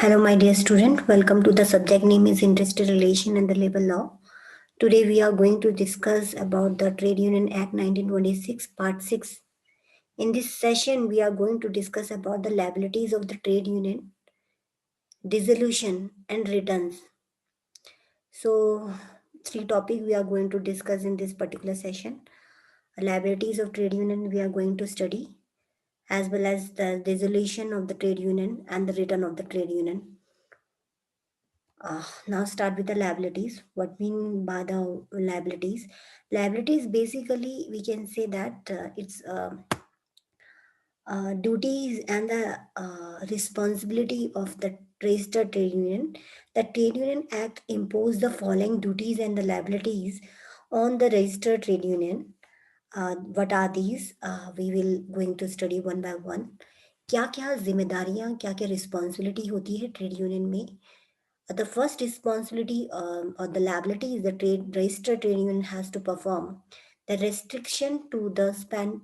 Hello, my dear student. Welcome to the subject name is Industrial Relation and the Labor Law. Today we are going to discuss about the Trade Union Act 1926, Part 6. In this session, we are going to discuss about the liabilities of the trade union, dissolution, and returns. So, three topics we are going to discuss in this particular session. Liabilities of trade union we are going to study, as well as the dissolution of the trade union and the return of the trade union. Now start with the liabilities. What mean by the liabilities? Liabilities basically we can say that it's duties and the responsibility of the registered trade union. The Trade Union Act impose the following duties and the liabilities on the registered trade union. What are these? We will going to study one by one. क्या क्या जिम्मेदारियां क्या क्या responsibility होती है trade union में. The first responsibility or the liability is the trade registered trade union has to perform the restriction to the spend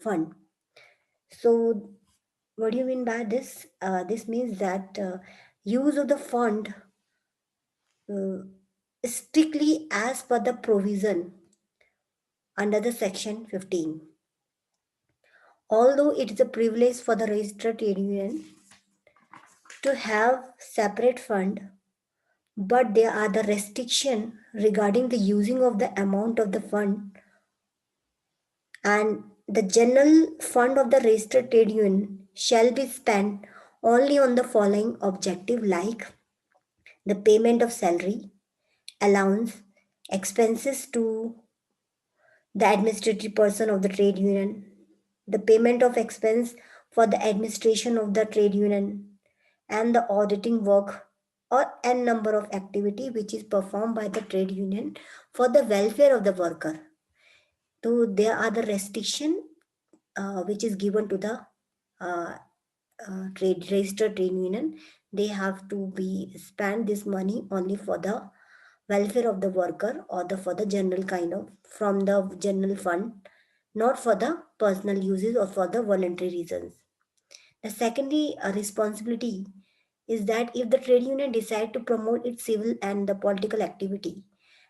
fund. So, what do you mean by this? This means that use of the fund uh, strictly as per the provision under the section 15. Although it is a privilege for the registered trade union to have separate fund, but there are the restriction regarding the using of the amount of the fund, and the general fund of the registered trade union shall be spent only on the following objective, like the payment of salary, allowance, expenses to the administrative person of the trade union, the payment of expense for the administration of the trade union, and the auditing work or n number of activity which is performed by the trade union for the welfare of the worker. So there are the restriction which is given to the uh, trade registered trade union. They have to be spend this money only for the welfare of the worker or the for the general kind of from the general fund, not for the personal uses or for the voluntary reasons. The secondly responsibility is that if the trade union decide to promote its civil and the political activity,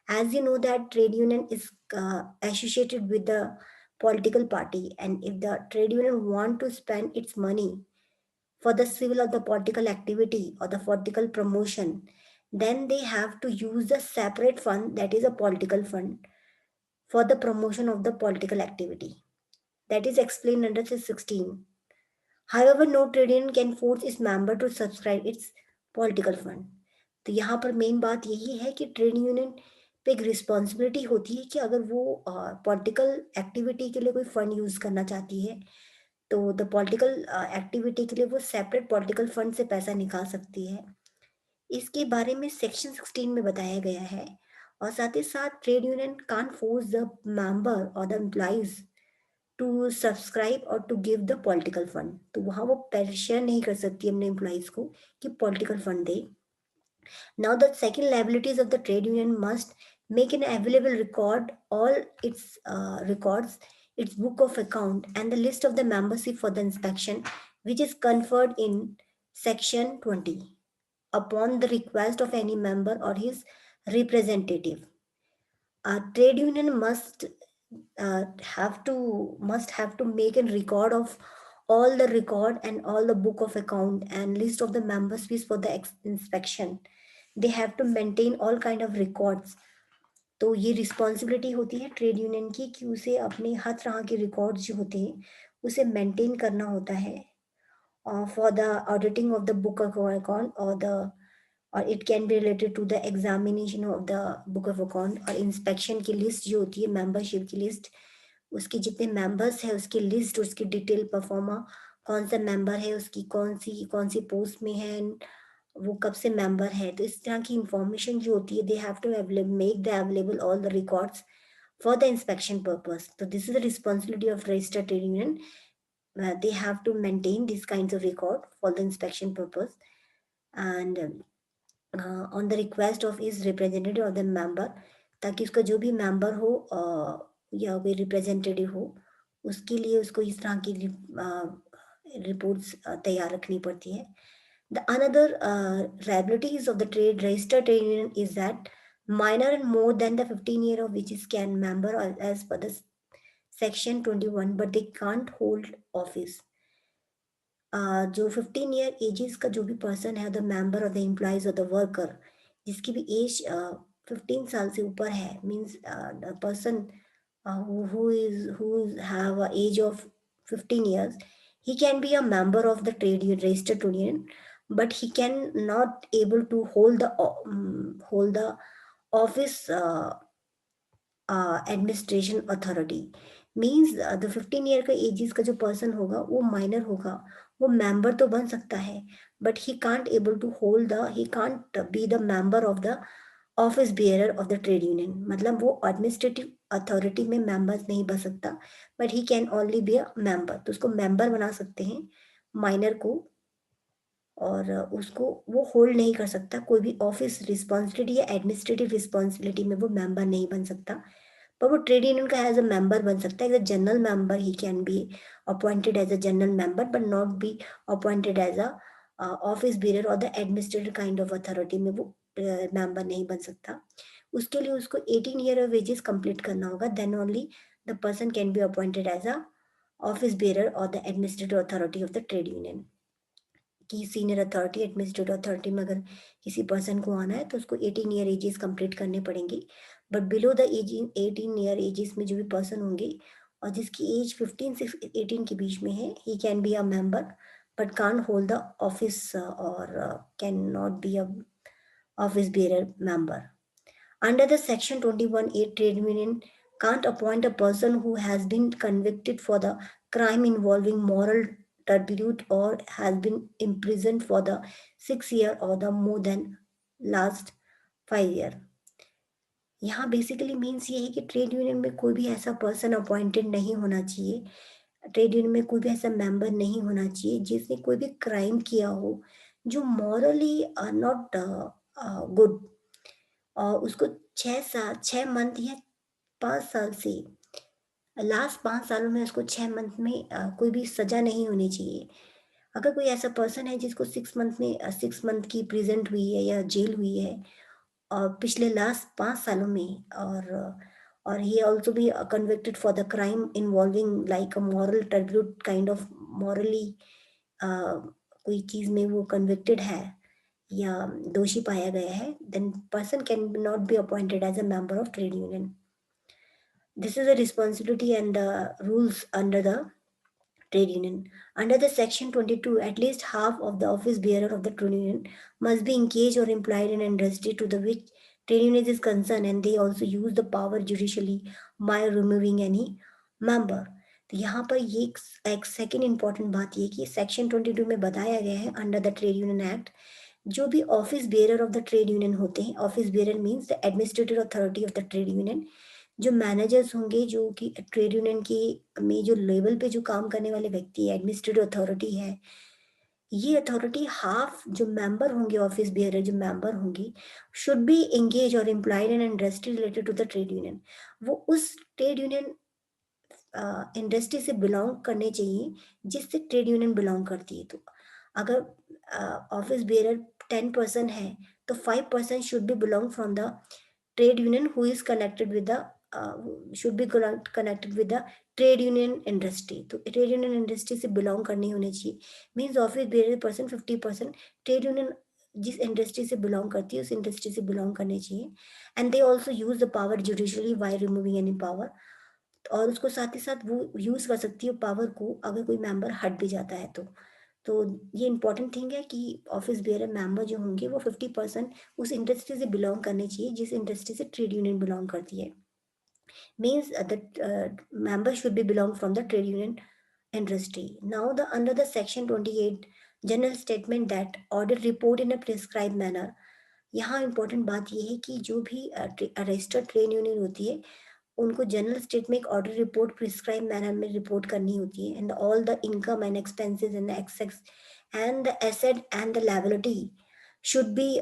as you know that trade union is associated with the political party, and if the trade union want to spend its money for the civil or the political activity or the political promotion, then they have to use the separate fund, that is a political fund, for the promotion of the political activity. That is explained under 16. However, no trade union can force its member to subscribe its political fund. तो यहाँ पर main बात यही है कि trade union पे एक responsibility होती है कि अगर वो पॉलिटिकल एक्टिविटी के लिए कोई फंड यूज करना चाहती है, तो द पॉलिटिकल एक्टिविटी के लिए वो सेपरेट पॉलिटिकल फंड से पैसा निकाल सकती है. इसके बारे में सेक्शन 16 में बताया गया है. और साथ ही साथ trade union can't force the member और द एम्प्लॉइज टू सब्सक्राइब और to give the political fund. तो वहाँ वो प्रेशर नहीं कर सकती अपने एम्प्लॉइज को कि political fund they. Now, the second liabilities of the trade union must make an available record all its records, its book of account, and the list of the membership for the inspection, which is conferred in section 20 upon the request of any member or his representative. A trade union must have to make a record of all the record and all the book of account and list of the members fees for the inspection. They have to maintain all kind of records. तो ये responsibility होती है trade union की कि उसे अपने हर तरह के रिकॉर्ड्स जो होते हैं उसे मेंटेन करना होता है for the auditing of the book of account, or it can be related to the examination of the book of account, और inspection की लिस्ट जो होती है मेंबरशिप की लिस्ट, उसके जितने मेंबर्स है उसकी लिस्ट, उसकी डिटेल परफॉर्मा, कौन सा मेंबर है, उसकी कौन सी पोस्ट में है, वो कब से मेंबर है. तो इस तरह की इंफॉर्मेशन जो होती है they have to make the available all the records for the inspection purpose. So this is the responsibility of registered trade union. They have to maintain these kinds of record for the inspection purpose, and on the request of his representative or the member, ताकि उसका जो भी member हो या कोई representative हो, उसके लिए उसको इस तरह की रिपोर्ट्स तैयार रखनी पड़ती है. The another liabilities of the trade registered trade union is that minor and more than the 15 year of which is can member as per the section 21, but they can't hold office. जो 15 year edges का जो भी person है the member of the employees और the worker जिसकी भी as 15 साल से ऊपर है means the person who have a age of 15 years, he can be a member of the trade union, registered union, but he can not able to hold the office administration authority means the 15 year का edges का जो person होगा वो minor होगा, वो member तो बन सकता है but he can't able to hold the he can't be the member of the office bearer of the trade union, मतलब वो एडमिनिस्ट्रेटिव अथॉरिटी में मेंबर्स नहीं बन सकता but he can only be a member, तो उसको मेंबर बना सकते हैं माइनर को, और उसको वो होल्ड नहीं कर सकता कोई भी ऑफिस रिस्पॉन्सिबिलिटी या एडमिनिस्ट्रेटिव रिस्पॉन्सिबिलिटी में वो मेंबर नहीं बन सकता, पर वो ट्रेड यूनियन का एज अ मेंबर बन सकता है, as a general member he can be appointed as a general member but not be appointed as a office bearer और the administrative kind of authority में वो मेंबर नहीं बन सकता। उसके लिए उसको 18 ईयर ऑफ एजेस कंप्लीट करना होगा, then only the person can be appointed as a office bearer और the administrative authority of the trade union. की सीनियर अथॉरिटी एडमिनिस्ट्रेटिव अथॉरिटी में अगर किसी पर्सन को आना है तो उसको 18 ईयर एजेस कंप्लीट करने पड़ेंगे, but below the age 18 year ages में जो भी पर्सन होंगे और जिसकी एज 15 से 18 के बीच में है, he can be a member but can hold the office और can not be a office bearer member. Under the Section 21A, trade union can't appoint a person who has been convicted for the crime involving moral turpitude or has been imprisoned for the 6 year or the more than last 5 year. यहाँ basically means ये है कि trade union में कोई भी ऐसा person appointed नहीं होना चाहिए, ट्रेड यूनियन में कोई भी ऐसा मेंबर नहीं होना चाहिए जिसने कोई भी क्राइम किया हो जो मॉरली नॉट गुड, और उसको 6 साल 6 मंथ या 5 साल से लास्ट 5 सालों में उसको 6 मंथ में कोई भी सजा नहीं होनी चाहिए। अगर कोई ऐसा पर्सन है जिसको 6 मंथ में 6 मंथ की प्रेजेंट हुई है या जेल हुई है और पिछले लास्ट 5 सालों में, और ही ऑल्सो भी convicted for the crime involving like a moral turpitude kind of morally कोई चीज़ में वो कन्विक्टेड है या दोषी पाया गया है, then person can not be appointed as a member of trade union. This is a responsibility and the rules under the trade union. Under the section 22, at least half of the office bearer of the trade union must be engaged or employed in industry to the which trade union is concerned, and they also use the power judicially by removing any member. तो यहाँ पर ये एक second important बात ये कि section 22 में बताया गया है under the trade union act जो भी office bearer of the trade union होते हैं, office bearer means the administrative authority of the trade union, जो मैनेजर्स होंगे जो कि ट्रेड यूनियन की में जो लेवल पे जो काम करने वाले व्यक्ति है, एडमिनिस्ट्रेटिव अथॉरिटी है, ये अथॉरिटी हाफ जो मेंबर होंगे ऑफिस बेयरर जो मेंबर होंगे शुड बी एंगेज और employed in industry related to the trade union, वो उस ट्रेड यूनियन इंडस्ट्री से बिलोंग करने चाहिए जिससे ट्रेड यूनियन बिलोंग करती है। तो अगर ऑफिस बेयरर 10% है तो 5% should be belong from the trade union who is connected with the should be connected with the trade union industry, तो ट्रेड यूनियन इंडस्ट्री से बिलोंग करनी होनी चाहिए, means office bear person 50% trade union जिस industry से belong करती है उस इंडस्ट्री से बिलोंग करनी चाहिए, and they also use the power judicially by removing any power, और उसको साथ ही साथ वो यूज कर सकती है पावर को अगर कोई मेंबर हट भी जाता है तो ये इंपॉर्टेंट थिंग है कि ऑफिस बेयर मेंबर जो होंगे वो 50% उस इंडस्ट्री से बिलोंग करने चाहिए जिस इंडस्ट्री से ट्रेड यूनियन बिलोंग करती है, means the member should be belong from the trade union industry. Now, the under the section 28 general statement that order report in a prescribed manner. यहाँ important बात यह है कि जो भी रजिस्टर्ड ट्रेड यूनियन होती है उनको जनरल स्टेट में एक ऑर्डर रिपोर्ट प्रिस्क्राइब मैनर में रिपोर्ट करनी होती है, and all the income and expenses and excess and the asset and the liability should be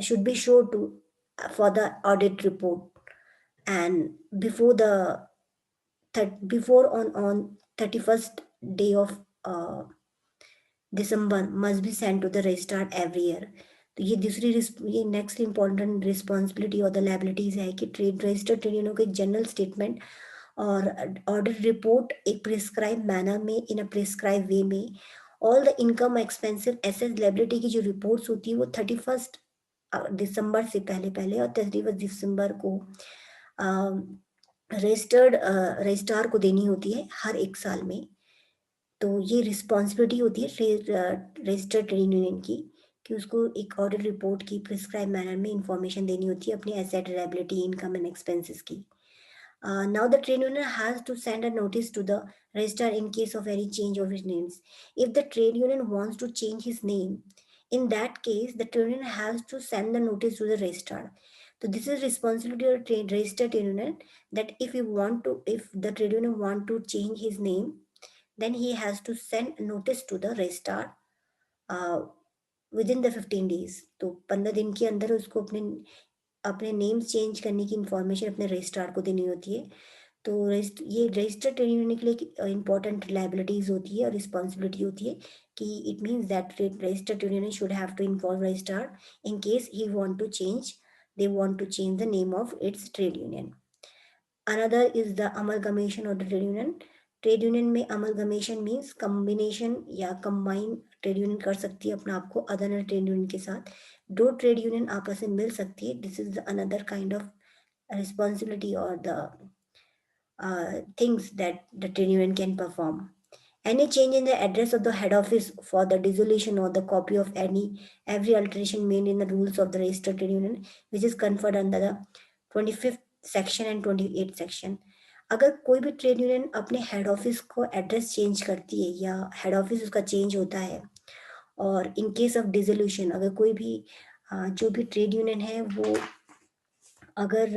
should be shown to for the audit report, and before the before on 31st day of uh, December must be sent to the registrar every year. तो ये दूसरी ये next important responsibility और the liabilities है कि trade register trade union को एक general statement और ऑर्डर रिपोर्ट एक प्रिस्क्राइब मैनर में इन अ प्रिस्क्राइब वे में all the income expensive asset liability की जो रिपोर्ट्स होती है वो 31 दिसंबर से पहले पहले और 31 दिसंबर को रजिस्टर्ड रजिस्ट्रार को देनी होती है हर एक साल में। तो ये रिस्पॉन्सिबिलिटी होती है रजिस्टर्ड ट्रेड यूनियन की कि उसको एक ऑडिट रिपोर्ट की प्रिस्क्राइब मैनर में इंफॉर्मेशन देनी होती है अपनी asset liability income and expenses की। Now the trade union has to send a notice to the registrar in case of any change of his names. If the trade union wants to change his name, in that case the trade union has to send the notice to the registrar. So this is responsibility of the trade registered trade union that if the trade union want to change his name, then he has to send notice to the registrar with in the 15 days। तो 15 दिन के अंदर उसको अपने अपने names change करने की information अपने रजिस्ट्रार को देनी होती है। तो ये रजिस्टर्ड ट्रेड यूनियन के लिए इंपॉर्टेंट लाइबिलिटीज होती है और रिस्पॉन्सिबिलिटी होती है कि it means that registered trade union should have to inform registrar in case he want to change they want to change the name of its trade union. Another is the amalgamation of the trade union. Trade union में amalgamation means combination या combine trade union कर सकती है अपना आपको other trade union के साथ। दो ट्रेड यूनियन आपस में मिल सकती है। This is another kind of responsibility or the things that the trade union can perform. Any change in the address of the head office for the dissolution or the copy of every alteration made in the rules of the registered trade union, which is conferred under the 25th section and 28th section. अगर कोई भी trade union अपने head office को address change करती है या head office उसका change होता है और इन केस ऑफ डिसोल्यूशन अगर कोई भी जो भी ट्रेड यूनियन है वो अगर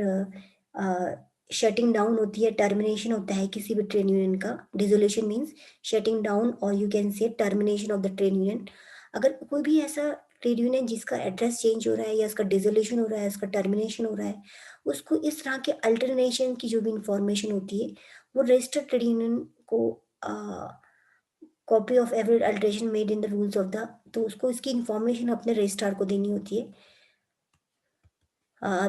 शटिंग डाउन होती है टर्मिनेशन होता है किसी भी ट्रेड यूनियन का डिसोल्यूशन मींस शटिंग डाउन और यू कैन से termination of the trade union. अगर कोई भी ऐसा ट्रेड यूनियन जिसका एड्रेस चेंज हो रहा है या उसका डिसोल्यूशन हो रहा है उसका टर्मिनेशन हो रहा है उसको इस तरह के अल्टरनेशन की जो भी इंफॉर्मेशन होती है वो रजिस्टर्ड ट्रेड यूनियन को copy of every alteration made in the rules of the तो उसको इसकी इंफॉर्मेशन अपने रजिस्ट्रार को देनी होती है।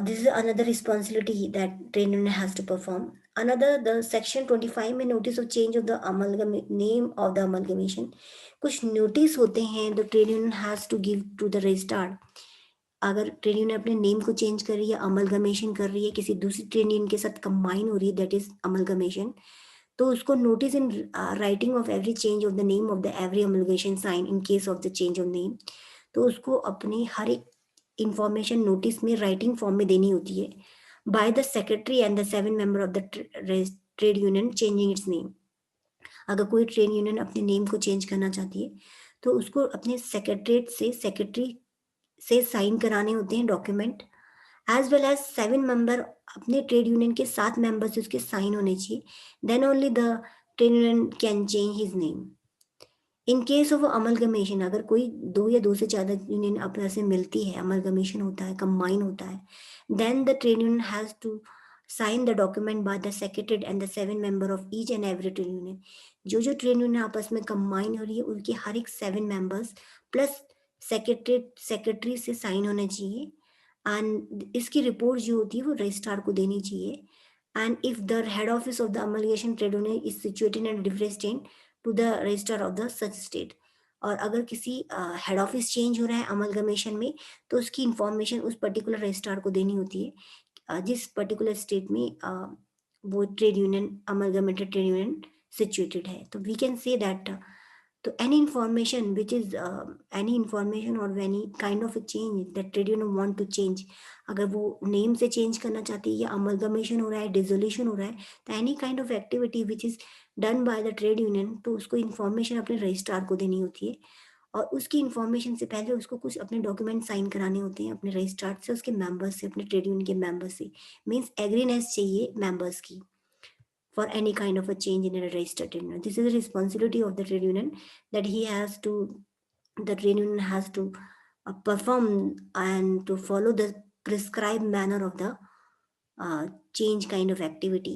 This is another responsibility that trade union has to perform. Another, the section 25 में notice of change of the name of the amalgamation. कुछ notice होते हैं the trade union has to give to the registrar. अगर trade union अपने name को change कर रही है अमलगमेशन कर रही है किसी दूसरी ट्रेड यूनियन के साथ कंबाइन हो रही है दैट इज अमलगमेशन तो उसको notice in writing of every change of the name of the every amalgamation sign in case of the change of name. तो उसको अपनी हर एक इंफॉर्मेशन नोटिस में राइटिंग फॉर्म में देनी होती है by the secretary and the 7 member of the trade union changing its name. अगर कोई ट्रेड यूनियन अपने नेम को चेंज करना चाहती है तो उसको अपने सेक्रेटरी से साइन कराने होते हैं document as well as 7 member अपने ट्रेड यूनियन के 7 मेंबर से उसके साइन होने चाहिए then only the trade union can change his name. In case of amalgamation अगर कोई दो या दो से ज्यादा यूनियन आपस से मिलती है अमलगमेशन होता है कंबाइन होता है then the trade union has to sign the document by the secretary and the 7 member of each and every trade union. जो ट्रेड यूनियन आपस में कंबाइन हो रही है उनके हर एक 7 मेंबर्स प्लस सेक्रेटरी से साइन होना चाहिए एंड इसकी रिपोर्ट जो होती है वो रजिस्ट्रार को देनी चाहिए। And if the head office of the amalgamation trade union is situated in different state to the register of the such state. और अगर किसी हेड ऑफिस चेंज हो रहा है अमलगमेशन में तो उसकी इंफॉर्मेशन उस पर्टिकुलर रजिस्ट्रार को देनी होती है जिस पर्टिकुलर स्टेट में वो trade union amalgamated trade union situated है। तो वी कैन से दैट तो any information which is any information or any kind of a change that trade union want to change अगर वो नेम से change करना चाहती है या अमलगमेशन हो रहा है डिसोल्यूशन हो रहा है तो any kind of activity which is done by the trade union तो उसको इन्फॉर्मेशन अपने रजिस्ट्रार को देनी होती है और उसकी इन्फॉर्मेशन से पहले उसको कुछ अपने डॉक्यूमेंट साइन कराने होते हैं अपने रजिस्ट्रार से उसके मेंबर्स से अपने ट्रेड यूनियन के मेंबर्स से मीन्स एग्रीनेस चाहिए मेंबर्स की for any kind of a change in a registered trade union. This is the responsibility of the trade union that the trade union has to perform and to follow the prescribed manner of the change kind of activity.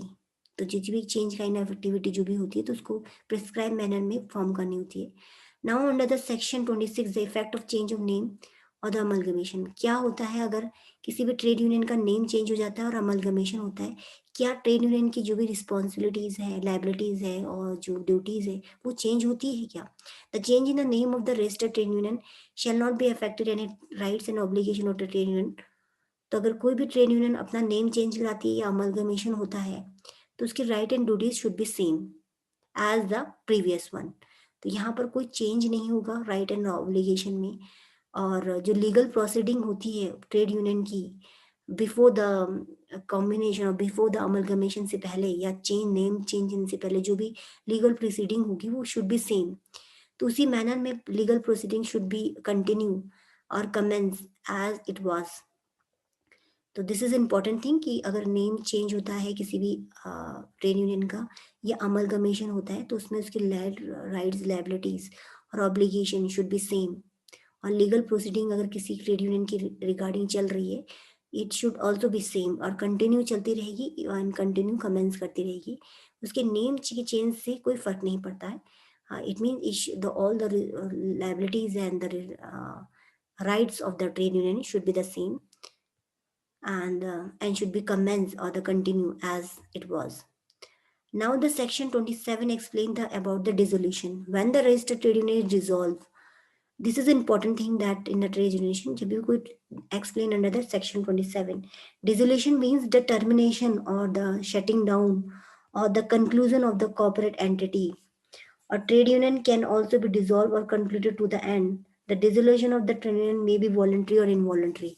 तो जिस भी change kind of activity जो भी होती है तो उसको prescribe manner में फॉर्म करनी होती है। Now under the section 26 the effect of change of name और द अमलगमेशन, क्या होता है अगर किसी भी ट्रेड यूनियन का नेम चेंज हो जाता है और अमलगमेशन होता है, क्या ट्रेड यूनियन की जो भी रिस्पॉन्सिबिलिटीज है, लाइबिलिटीज है और जो ड्यूटीज है वो चेंज होती है क्या? The change in the name of the registered trade union shall not be affected any rights and obligation of the trade union. तो अगर कोई भी ट्रेड यूनियन अपना नेम चेंज कराती है या अमलगमेशन होता है तो उसकी right and duties should be same as the previous one. तो यहाँ पर कोई चेंज नहीं होगा राइट एंड ऑब्लिगेशन में। और जो लीगल प्रोसीडिंग होती है ट्रेड यूनियन की बिफोर द कॉम्बिनेशन और बिफोर द अमलगमेशन से पहले या चेंज नेम चेंज से पहले जो भी लीगल प्रोसीडिंग होगी वो शुड बी सेम। तो उसी मैनर में legal proceeding should be continue और कमेंस एज इट वाज। तो दिस इज इम्पॉर्टेंट थिंग कि अगर नेम चेंज होता है किसी भी ट्रेड यूनियन का या अमलगमेशन होता है तो उसमें उसकी राइट्स लाइबिलिटीज और ऑब्लिगेशन शुड बी सेम। और लीगल प्रोसीडिंग अगर किसी ट्रेड यूनियन की रिगार्डिंग चल रही है it should also be same और कंटिन्यू चलती रहेगी एंड कंटिन्यू कमेंस करती रहेगी। उसके नेम के चेंज से कोई फर्क नहीं पड़ता है। It mean all the liabilities and the rights of the trade union should be the same and should be commenced or the continue as it was. Now the section 27 explain the about the dissolution. When the registered trade union is dissolved, this is important thing that in the trade union, we could explain under the section 27. Dissolution means the termination or the shutting down or the conclusion of the corporate entity. A trade union can also be dissolved or concluded to the end. The dissolution of the trade union may be voluntary or involuntary.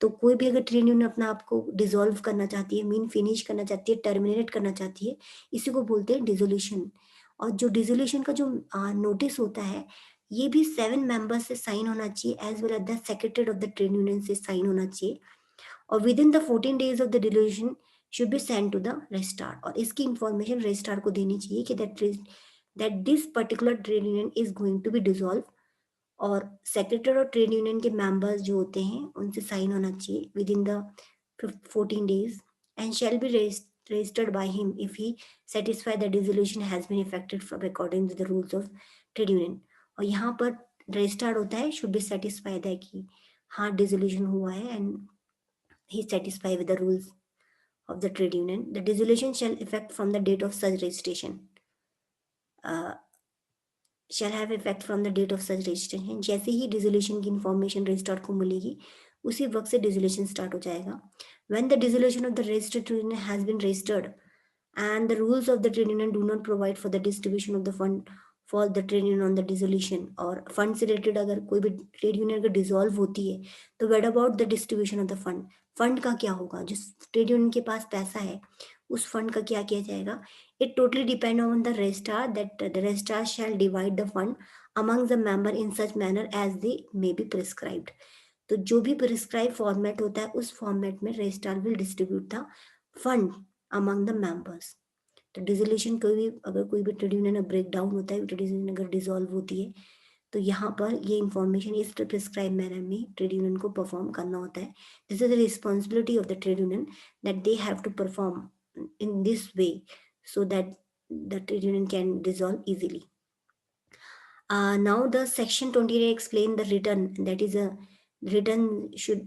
तो कोई भी अगर trade union अपना आपको dissolve करना चाहती है, mean finish करना चाहती है, टर्मिनेट करना चाहती है, इसी को बोलते हैं डिसोल्यूशन। और जो डिसोल्यूशन का जो नोटिस होता है ये भी 7 मेंबर्स से साइन होना चाहिए as well as the secretary of the trade union से साइन होना चाहिए। और within the 14 days of the dissolution should be send to the registrar, और इसकी इंफॉर्मेशन रजिस्ट्रार को देनी चाहिए कि that this particular trade union is going to be dissolve. और सेक्रेटरी और ट्रेड यूनियन के मेंबर्स जो होते हैं उनसे साइन होना चाहिए within the 14 days and shall be registered by him if he satisfy the dissolution has been effected from according to the rules of trade union। और यहाँ पर रजिस्टर्ड होता है शुड बी सेटिस्फाइड है कि हाँ डिसोल्यूशन हुआ है and he satisfy with the rules of the trade union। The dissolution shall effect from the date of such registration। shall have effect from the date of such registration। जैसे ही dissolution की information registrar को मिलेगी उसी वक्त से dissolution start हो जाएगा। when the dissolution of the registered trade union has been registered and the rules of the trade union do not provide for the distribution of the fund for the trade union on the dissolution। और fund से related अगर कोई भी trade union अगर dissolve होती है तो what about the distribution of the fund, fund का क्या होगा? जिस ट्रेड यूनियन के पास पैसा है उस फंड का क्या किया जाएगा? It totally depend on the registrar that the registrar shall divide the fund among the member in such manner as they may be prescribed। तो जो भी प्रिस्क्राइब फॉर्मेट होता है उस फॉर्मेट में registrar will distribute the fund among the members. तो dissolution कोई भी अगर कोई भी ट्रेड यूनियन ब्रेक डाउन होता है, ट्रेड यूनियन अगर डिसॉल्व होती है तो यहाँ पर ये इंफॉर्मेशन इस प्रिस्क्राइब मैनर में ट्रेड यूनियन को परफॉर्म करना होता है। This is the responsibility of the trade union that they have to perform in this way so that the trade union can dissolve easily। Now the section 28 explain the return, that is a return should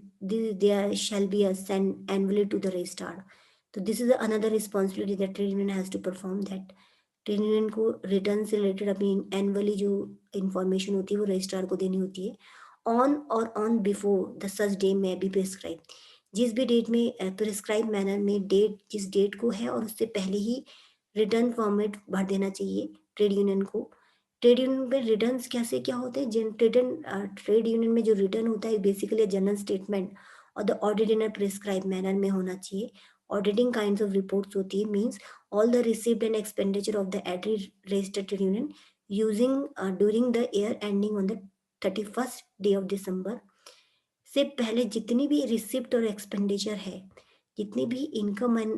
there shall be a send annually to the registrar। तो this is another responsibility that trade union has to perform, that trade union को return से related अपनी annually जो information होती है वो registrar को देनी होती है ऑन और on before the such day में बी प्रिस्क्राइब। जिस भी डेट में प्रिस्क्राइब मैनर में डेट जिस डेट को है और उससे पहले ही रिटर्न फॉर्मेट भर देना चाहिए ट्रेड यूनियन को। ट्रेड यूनियन में रिटर्न कैसे क्या होते हैं? ट्रेड यूनियन में जो रिटर्न होता है बेसिकली जनरल स्टेटमेंट और the audit in a prescribe manner में होना चाहिए। ऑडिटिंग काइंड्स ऑफ रिपोर्ट्स होती है, means all the received and expenditure of the every registered trade union using during the year ending on the 31st day of December। से पहले जितनी भी receipt और एक्सपेंडिचर है, जितनी भी इनकम एंड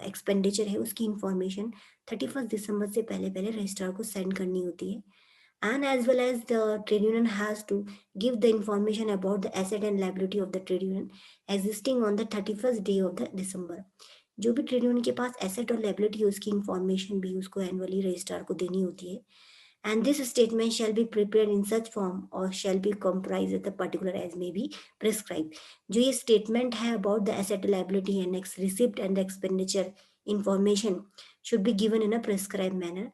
एक्सपेंडिचर है उसकी इंफॉर्मेशन 31 दिसंबर से पहले पहले रजिस्ट्रार को सेंड करनी होती है। And as well as the trade union has to give the information about the asset and liability of the trade union existing on the 31st day of the December। जो भी trade union के पास asset और liability है उसकी information भी उसको annually registrar को देनी होती है। and this statement shall be prepared in such form or shall be comprised at the particular as may be prescribed. जो ये statement है about the asset liability and receipt and expenditure information should be given in a prescribed manner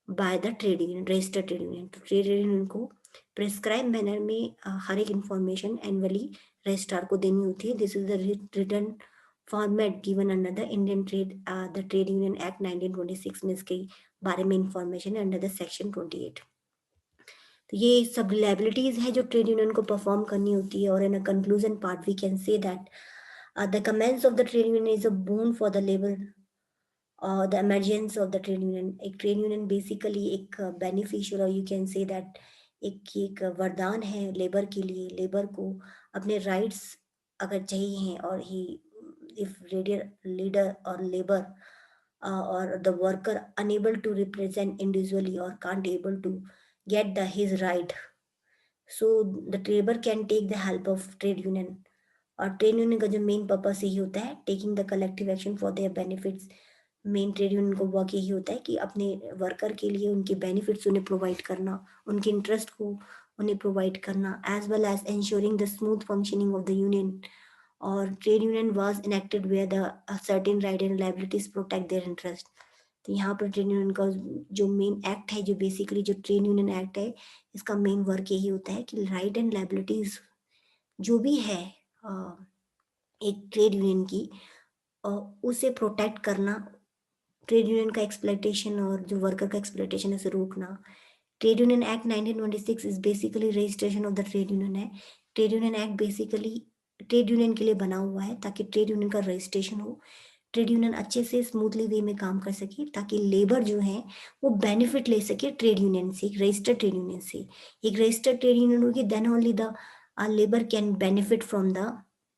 by the trade union, registered trade union. तो trade union को prescribe manner में हर एक information annually registrar को देनी होती है. This is the return format given under the Indian trade union act 1926 में इसके बारे में इंफॉर्मेशन है अंडर द सेक्शन 28. तो ये सब लाइबिलिटीज है जो ट्रेड यूनियन को परफॉर्म करनी होती है. और in a conclusion part we can say that the commence of the trade union is a boon for the labour. The emergence of the trade union, एक ट्रेड यूनियन बेसिकली एक beneficial और you can say that एक वरदान है labour के लिए. Labour को अपने राइट्स अगर चाहिए हैं और ही इफ लीडर और labour or the worker unable to represent individually or can't able to get his right, so the labor can take the help of trade union. और ट्रेड यूनियन का जो मेन पर्पस यही होता है taking the collective action for their benefits. Main trade union को work यही होता है कि अपने वर्कर के लिए उनके बेनिफिट्स उन्हें प्रोवाइड करना, उनके इंटरेस्ट को उन्हें प्रोवाइड करना, as well as ensuring the smooth functioning of the union. और trade union was enacted where the certain right and liabilities protect their interest. तो यहाँ पर ट्रेड यूनियन का जो मेन एक्ट है, जो बेसिकली जो ट्रेड यूनियन एक्ट है, इसका मेन वर्क यही होता है कि राइट एंड लायबिलिटीज जो भी है एक ट्रेड यूनियन की उसे प्रोटेक्ट करना, ट्रेड यूनियन का एक्सप्लॉयटेशन और जो वर्कर का एक्सप्लॉयटेशन है उसे रोकना. Trade union act 1926 is basically registration of the trade union है. Trade union act basically trade union के लिए बना हुआ है ताकि ट्रेड यूनियन का रजिस्ट्रेशन हो, ट्रेड यूनियन अच्छे से स्मूथली वे में काम कर सके, ताकि लेबर जो है वो बेनिफिट ले सके ट्रेड यूनियन से, एक रजिस्टर्ड ट्रेड यूनियन से. एक रजिस्टर्ड ट्रेड यूनियन होगी then only the labour can benefit from the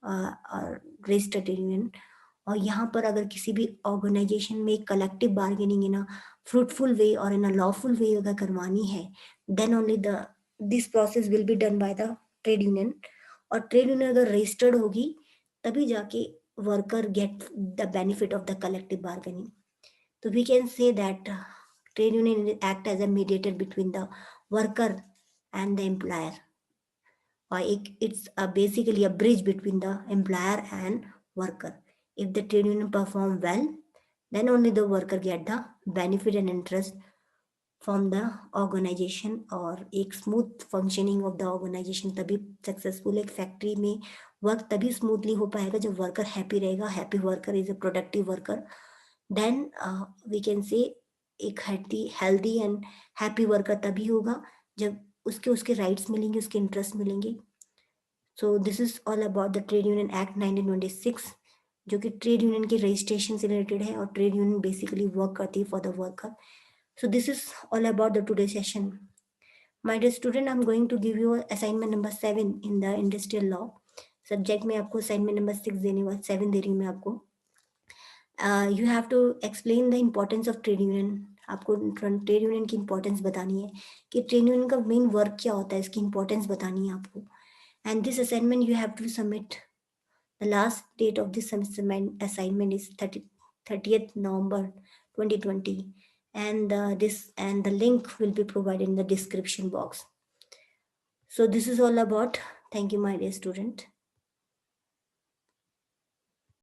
registered trade union. और यहाँ पर अगर किसी भी ऑर्गेनाइजेशन में collective bargaining in a fruitful way और इन अ लॉफुल वे अगर करवानी है then only the this process will be done by the trade union. और ट्रेड यूनियन अगर रजिस्टर्ड होगी तभी जाके worker get the benefit of the collective bargaining. तो we can say that trade union act as a mediator between the worker and the employer, or it's basically a bridge between the employer and worker. If the trade union perform well, then only the worker get the benefit and interest from the organization. और एक smooth functioning of the organization तभी successful, एक factory में work तभी smoothly हो पाएगा जब worker happy रहेगा. Happy worker is a productive worker. Then we can say एक हेल्दी एंड हैप्पी वर्कर तभी होगा जब उसके उसके राइट्स मिलेंगे, उसके इंटरेस्ट मिलेंगे. So this is all about the trade union act 1926, जो कि ट्रेड यूनियन के रजिस्ट्रेशन से रिलेटेड है और ट्रेड यूनियन बेसिकली वर्क करती है for the worker. So this is all about the today session. My dear student, I am going to give you assignment number 7 in the industrial law subject में. आपको assignment number 6 देने वाला, 7 दे रही हूँ मैं आपको. You have to explain the importance of trade union. आपको trade union की इंपॉर्टेंस बतानी है कि ट्रेड यूनियन का मेन वर्क क्या होता है, इसकी इंपॉर्टेंस बतानी है आपको. And this assignment you have to submit. The last date of this assignment is 30th November 2020, and the link will be provided in the description box. So this is all about. Thank you, my dear student.